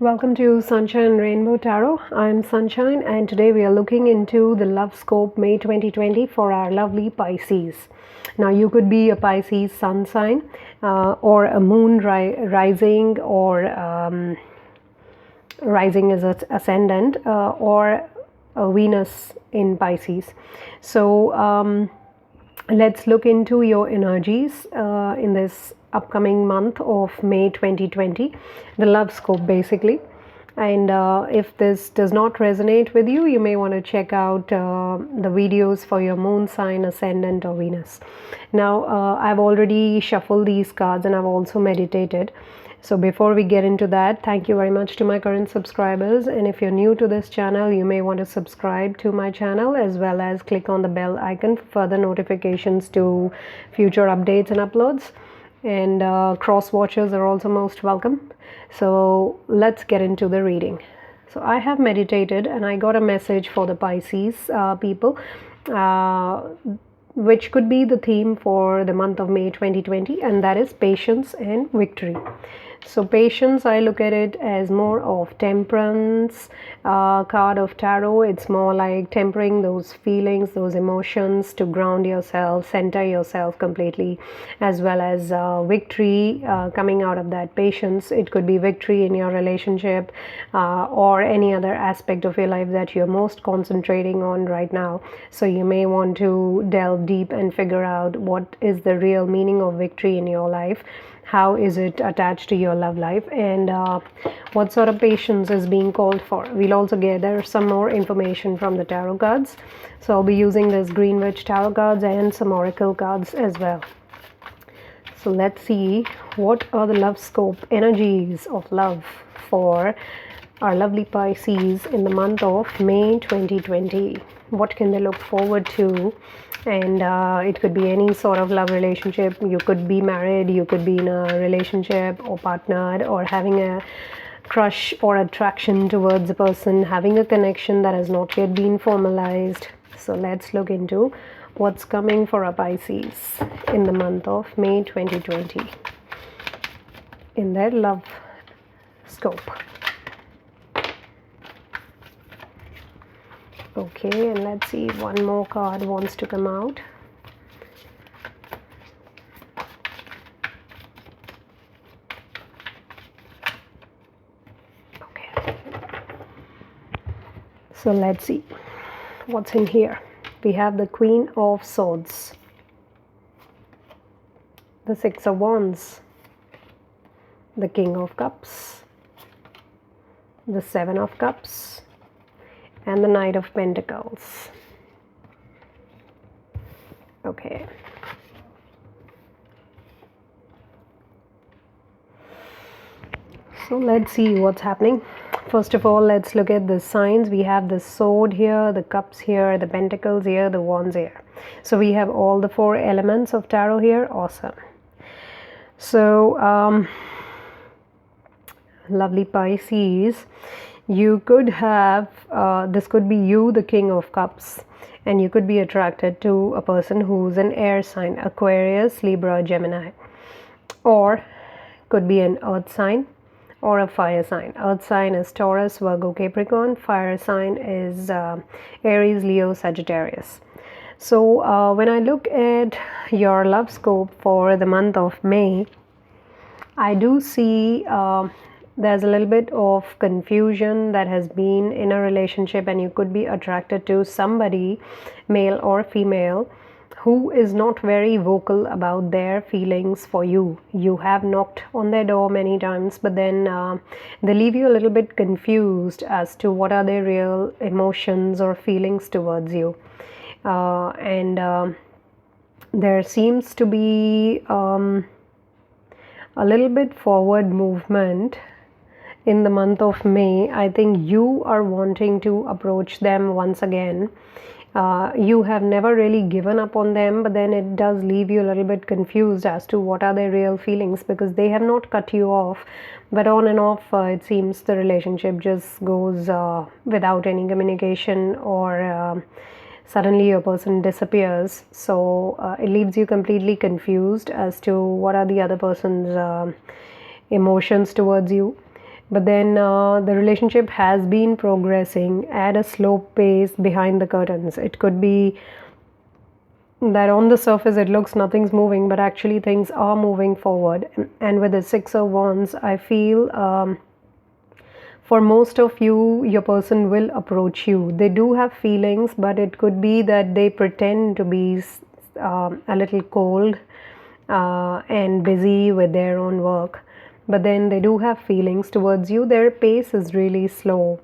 Welcome to Sunshine Rainbow Tarot. I'm Sunshine, and today we are looking into the Lovescope May 2020 for our lovely Pisces. Now, you could be a Pisces sun sign or a moon rising, or rising as an ascendant, or a Venus in Pisces. So, let's look into your energies in this upcoming month of May 2020, the Lovescope basically. And if this does not resonate with you, you may want to check out the videos for your moon sign, ascendant, or Venus. Now, I've already shuffled these cards and I've also meditated. So before we get into that, thank you very much to my current subscribers, and if you're new to this channel, you may want to subscribe to my channel as well as click on the bell icon for further notifications to future updates and uploads. And cross watchers are also most welcome. So let's get into the reading. So I have meditated and I got a message for the Pisces people, which could be the theme for the month of May 2020, and that is patience and victory. So patience, I look at it as more of temperance card of tarot. It's more like tempering those feelings, those emotions, to ground yourself, center yourself completely, as well as victory coming out of that patience. It could be victory in your relationship or any other aspect of your life that you're most concentrating on right now. So you may want to delve deep and figure out what is the real meaning of victory in your life. How is it attached to your love life, and what sort of patience is being called for? We'll also gather some more information from the tarot cards. So I'll be using this Green Witch tarot cards and some oracle cards as well. So let's see what are the Lovescope energies of love for our lovely Pisces in the month of May 2020. What can they look forward to? And it could be any sort of love relationship. You could be married, you could be in a relationship or partnered, or having a crush or attraction towards a person, having a connection that has not yet been formalized. So let's look into what's coming for a Pisces in the month of May 2020 in their love scope. Okay, and let's see if one more card wants to come out. Okay. So let's see what's in here. We have the Queen of Swords, the Six of Wands, the King of Cups, the Seven of Cups, and the Knight of Pentacles. Okay. So let's see what's happening. First of all, let's look at the signs. We have the sword here, the cups here, the pentacles here, the wands here. So we have all the four elements of tarot here. Awesome. So, lovely Pisces, you could have, this could be you, the King of Cups, and you could be attracted to a person who's an air sign, Aquarius, Libra, Gemini, or could be an earth sign or a fire sign. Earth sign is Taurus, Virgo, Capricorn. Fire sign is Aries, Leo, Sagittarius. So when I look at your love scope for the month of May, I do see there's a little bit of confusion that has been in a relationship, and you could be attracted to somebody, male or female, who is not very vocal about their feelings for you. You have knocked on their door many times, but then they leave you a little bit confused as to what are their real emotions or feelings towards you. And there seems to be a little bit forward movement in the month of May. I think you are wanting to approach them once again. You have never really given up on them, but then it does leave you a little bit confused as to what are their real feelings, because they have not cut you off, but on and off it seems the relationship just goes without any communication, or suddenly a person disappears. So it leaves you completely confused as to what are the other person's emotions towards you. but then the relationship has been progressing at a slow pace behind the curtains. It could be that on the surface it looks nothing's moving, but actually things are moving forward. And with the Six of Wands, I feel for most of you, your person will approach you. They do have feelings, but it could be that they pretend to be a little cold and busy with their own work, but then they do have feelings towards you. Their pace is really slow.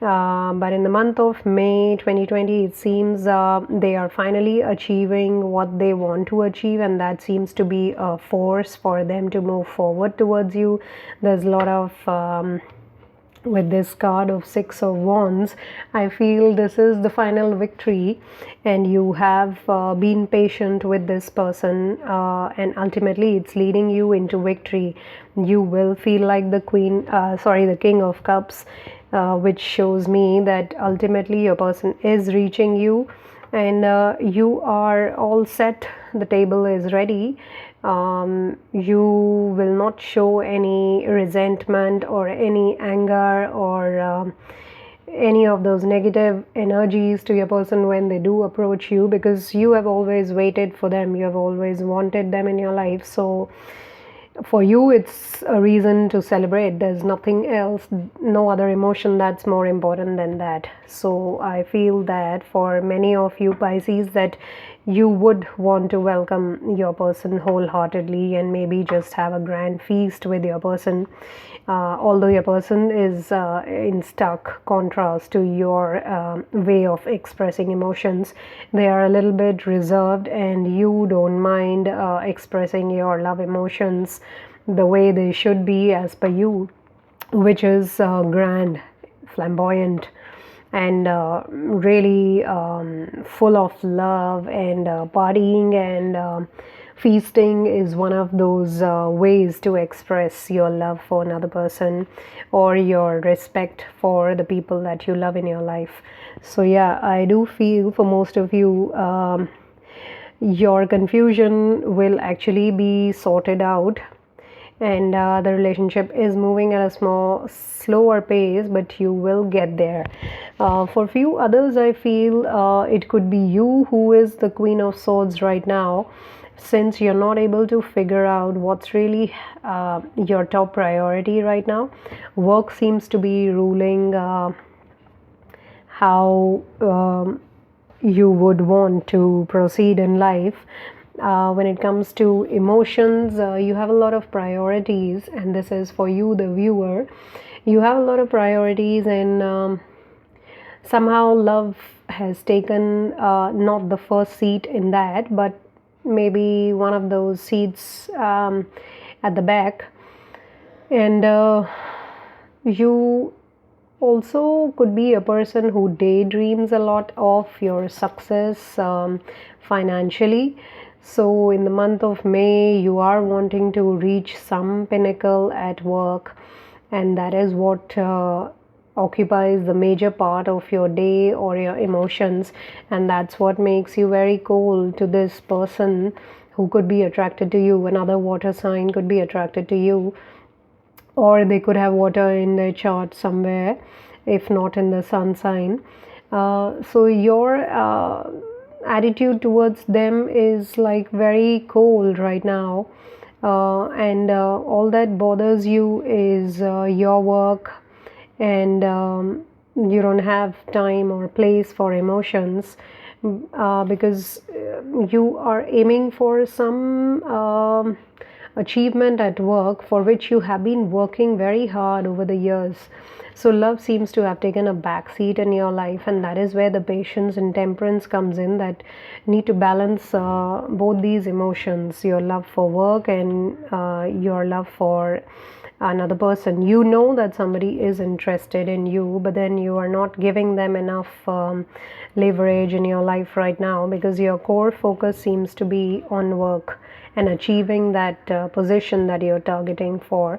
But in the month of May 2020, it seems they are finally achieving what they want to achieve, and that seems to be a force for them to move forward towards you. There's a lot of with this card of Six of Wands, I feel this is the final victory, and you have been patient with this person, and ultimately it's leading you into victory. You will feel like the the King of Cups, which shows me that ultimately your person is reaching you, and you are all set. The table is ready. You will not show any resentment or any anger or any of those negative energies to your person when they do approach you, because you have always waited for them. You have always wanted them in your life. So for you, it's a reason to celebrate. There's nothing else, no other emotion that's more important than that. So I feel that for many of you Pisces, that you would want to welcome your person wholeheartedly and maybe just have a grand feast with your person. Although your person is in stark contrast to your way of expressing emotions. They are a little bit reserved, and you don't mind expressing your love emotions the way they should be as per you, which is grand, flamboyant, and really full of love, and partying and feasting is one of those ways to express your love for another person or your respect for the people that you love in your life. So yeah, I do feel for most of you, your confusion will actually be sorted out, and the relationship is moving at a slower pace, but you will get there. For few others, I feel it could be you who is the Queen of Swords right now, since you're not able to figure out what's really your top priority right now. Work seems to be ruling how you would want to proceed in life. When it comes to emotions, you have a lot of priorities, and this is for you, the viewer. You have a lot of priorities, and somehow love has taken not the first seat in that, but maybe one of those seats at the back. And you also could be a person who daydreams a lot of your success financially. So in the month of May, you are wanting to reach some pinnacle at work, and that is what occupies the major part of your day or your emotions, and that's what makes you very cold to this person who could be attracted to you. Another water sign could be attracted to you, or they could have water in their chart somewhere, if not in the sun sign. So your attitude towards them is like very cold right now, and all that bothers you is your work, and you don't have time or place for emotions, because you are aiming for some achievement at work for which you have been working very hard over the years. So love seems to have taken a back seat in your life, and that is where the patience and temperance comes in, that need to balance both these emotions, your love for work and your love for another person. You know that somebody is interested in you, but then you are not giving them enough leverage in your life right now, because your core focus seems to be on work and achieving that position that you're targeting for,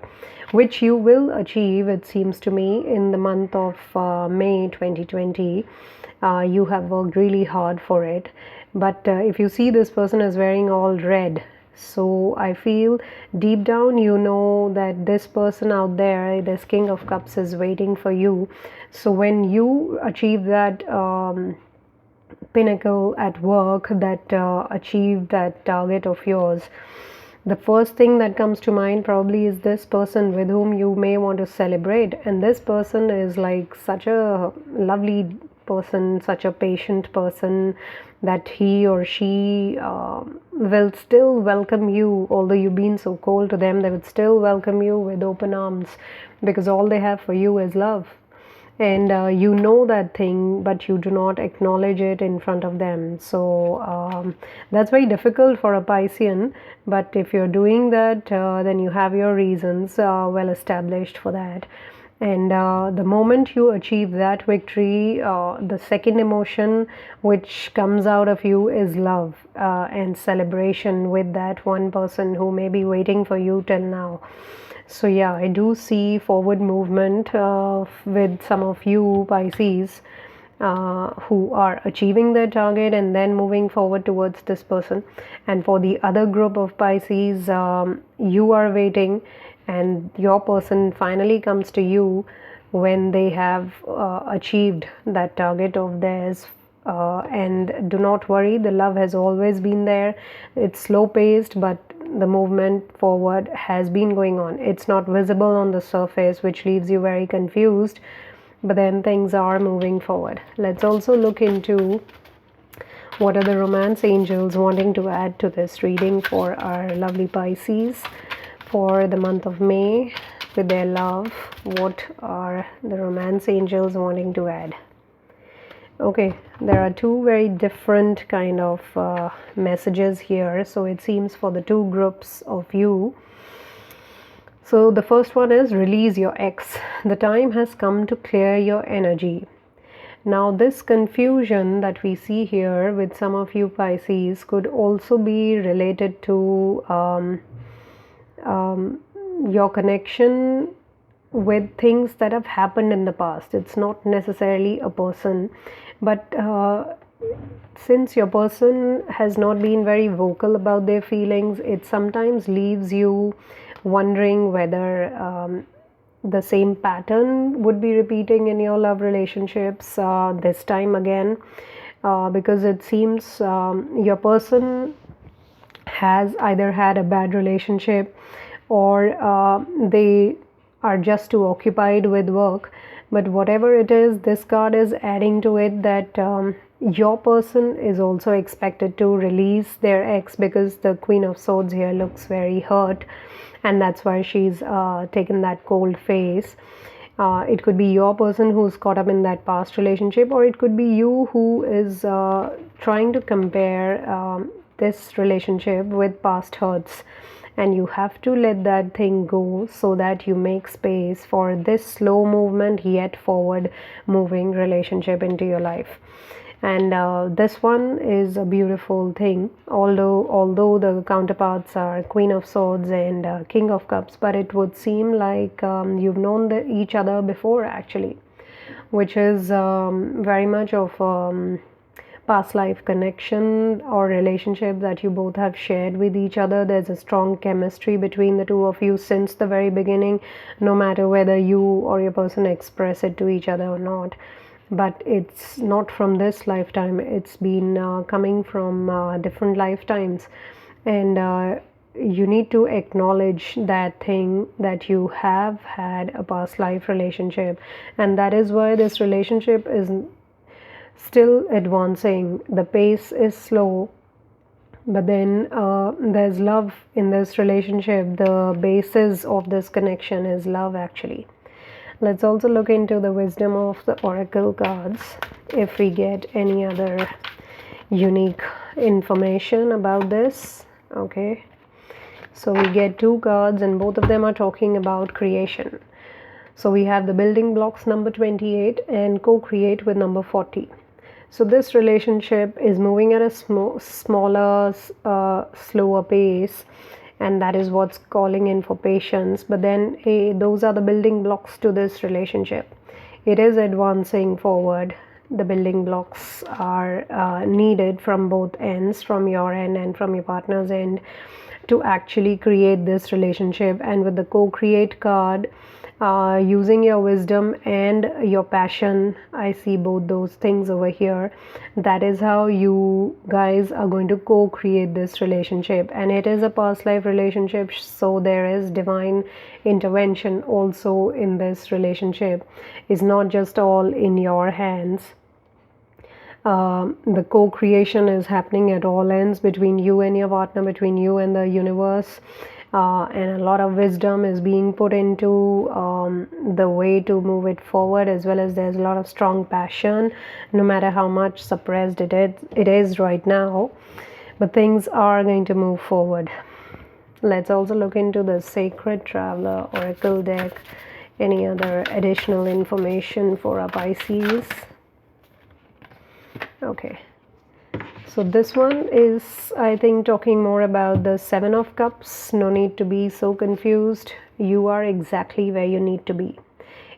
which you will achieve, it seems to me, in the month of May 2020. You have worked really hard for it, but if you see, this person is wearing all red, So I feel deep down you know that this person out there, this King of Cups, is waiting for you. So when you achieve that pinnacle at work, that achieve that target of yours, the first thing that comes to mind probably is this person with whom you may want to celebrate. And this person is like such a lovely person, such a patient person, that he or she will still welcome you. Although you've been so cold to them, they would still welcome you with open arms, because all they have for you is love. And you know that thing, but you do not acknowledge it in front of them. So that's very difficult for a Piscean, but if you're doing that, then you have your reasons well established for that. And the moment you achieve that victory, the second emotion which comes out of you is love and celebration with that one person who may be waiting for you till now. So yeah, I do see forward movement with some of you Pisces who are achieving their target and then moving forward towards this person. And for the other group of Pisces, you are waiting, and your person finally comes to you when they have achieved that target of theirs. And do not worry, the love has always been there. It's slow paced, but the movement forward has been going on. It's not visible on the surface, which leaves you very confused, but then things are moving forward. Let's also look into what are the romance angels wanting to add to this reading for our lovely Pisces for the month of May with their love. What are the romance angels wanting to add? Okay, there are two very different kind of messages here. So it seems for the two groups of you. So the first one is release your ex. The time has come to clear your energy. Now this confusion that we see here with some of you Pisces could also be related to your connection with things that have happened in the past. It's not necessarily a person, but since your person has not been very vocal about their feelings, it sometimes leaves you wondering whether the same pattern would be repeating in your love relationships this time again, because it seems your person has either had a bad relationship or they are just too occupied with work. But whatever it is, this card is adding to it that your person is also expected to release their ex, because the Queen of Swords here looks very hurt, and that's why she's taken that cold face. It could be your person who's caught up in that past relationship, or it could be you who is trying to compare this relationship with past hurts. And you have to let that thing go so that you make space for this slow movement yet forward moving relationship into your life. And this one is a beautiful thing, although the counterparts are Queen of Swords and King of Cups, but it would seem like you've known each other before actually, which is very much of past life connection or relationship that you both have shared with each other. There's a strong chemistry between the two of you since the very beginning, no matter whether you or your person express it to each other or not. But it's not from this lifetime, it's been coming from different lifetimes. And you need to acknowledge that thing, that you have had a past life relationship, and that is why this relationship is still advancing. The pace is slow, but then there's love in this relationship. The basis of this connection is love actually. Let's also look into the wisdom of the oracle cards if we get any other unique information about this. Okay, so we get two cards and both of them are talking about creation. So we have the building blocks number 28 and co-create with number 40. So this relationship is moving at a smaller, slower pace, and that is what's calling in for patience. But then those are the building blocks to this relationship. It is advancing forward. The building blocks are needed from both ends, from your end and from your partner's end. to actually create this relationship. And with the co-create card, using your wisdom and your passion, I see both those things over here. That is how you guys are going to co-create this relationship, and it is a past life relationship, so there is divine intervention also in this relationship. It's not just all in your hands. The co-creation is happening at all ends, between you and your partner, between you and the universe, and a lot of wisdom is being put into the way to move it forward, as well as there's a lot of strong passion, no matter how much suppressed it is right now, but things are going to move forward. Let's also look into the Sacred Traveler Oracle deck. Any other additional information for our Pisces? Okay, so this one is, I think, talking more about the Seven of Cups. No need to be so confused. You are exactly where you need to be.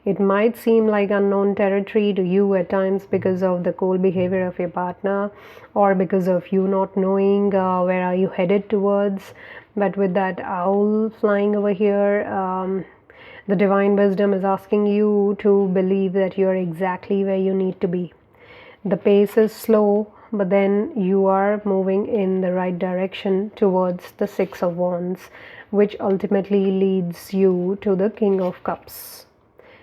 It might seem like unknown territory to you at times because of the cold behavior of your partner, or because of you not knowing where are you headed towards. But with that owl flying over here, the divine wisdom is asking you to believe that you are exactly where you need to be. The pace is slow, but then you are moving in the right direction towards the Six of Wands, which ultimately leads you to the King of Cups.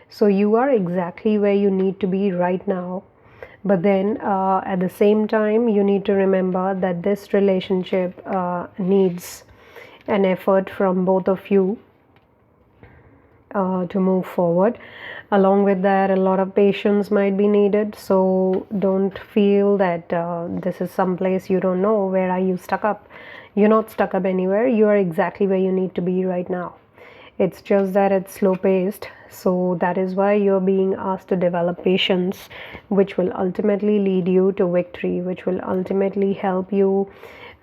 So you are exactly where you need to be right now. But then at the same time, you need to remember that this relationship needs an effort from both of you to move forward. Along with that, a lot of patience might be needed, so don't feel that this is some place you don't know. Where are you stuck up? You're not stuck up anywhere. You are exactly where you need to be right now. It's just that it's slow paced, so that is why you're being asked to develop patience, which will ultimately lead you to victory, which will ultimately help you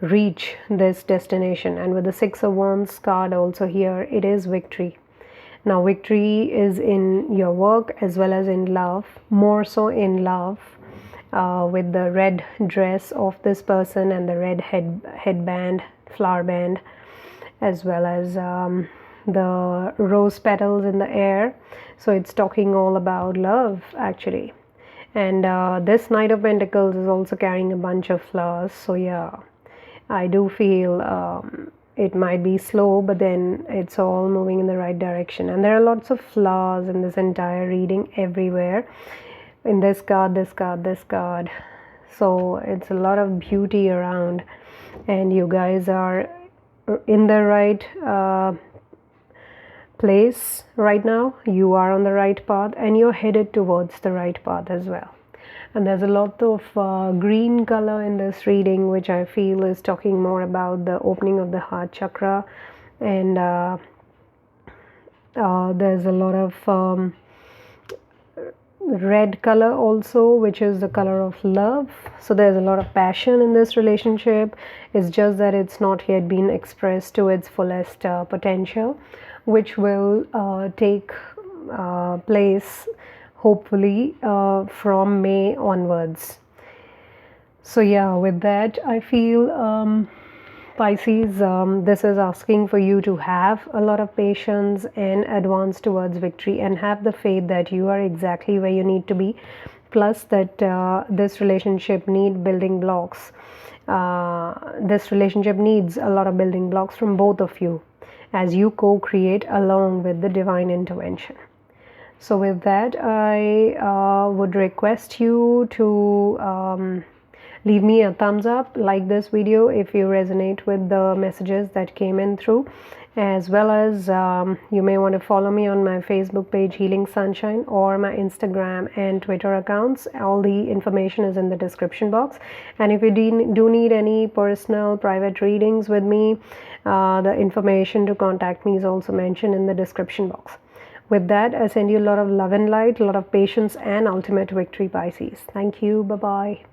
reach this destination. And with the Six of Wands card also here, it is victory. Now, victory is in your work as well as in love, more so in love, with the red dress of this person and the red headband, flower band, as well as the rose petals in the air. So it's talking all about love, actually. And this Knight of Pentacles is also carrying a bunch of flowers. So yeah, I do feel it might be slow, but then it's all moving in the right direction. And there are lots of flowers in this entire reading everywhere. In this card, this card, this card. So it's a lot of beauty around. And you guys are in the right place right now. You are on the right path, and you're headed towards the right path as well. And there's a lot of green color in this reading, which I feel is talking more about the opening of the heart chakra. And there's a lot of red color also, which is the color of love. So there's a lot of passion in this relationship. It's just that it's not yet been expressed to its fullest potential, which will take place hopefully from May onwards. So yeah, with that, I feel Pisces, this is asking for you to have a lot of patience and advance towards victory, and have the faith that you are exactly where you need to be, plus that this relationship needs building blocks. This relationship needs a lot of building blocks from both of you as you co-create along with the divine intervention. So with that, I would request you to leave me a thumbs up, like this video if you resonate with the messages that came in through, as well as you may want to follow me on my Facebook page Healing Sunshine, or my Instagram and Twitter accounts. All the information is in the description box. And if you do need any personal private readings with me, the information to contact me is also mentioned in the description box. With that, I send you a lot of love and light, a lot of patience, and ultimate victory, Pisces. Thank you. Bye-bye.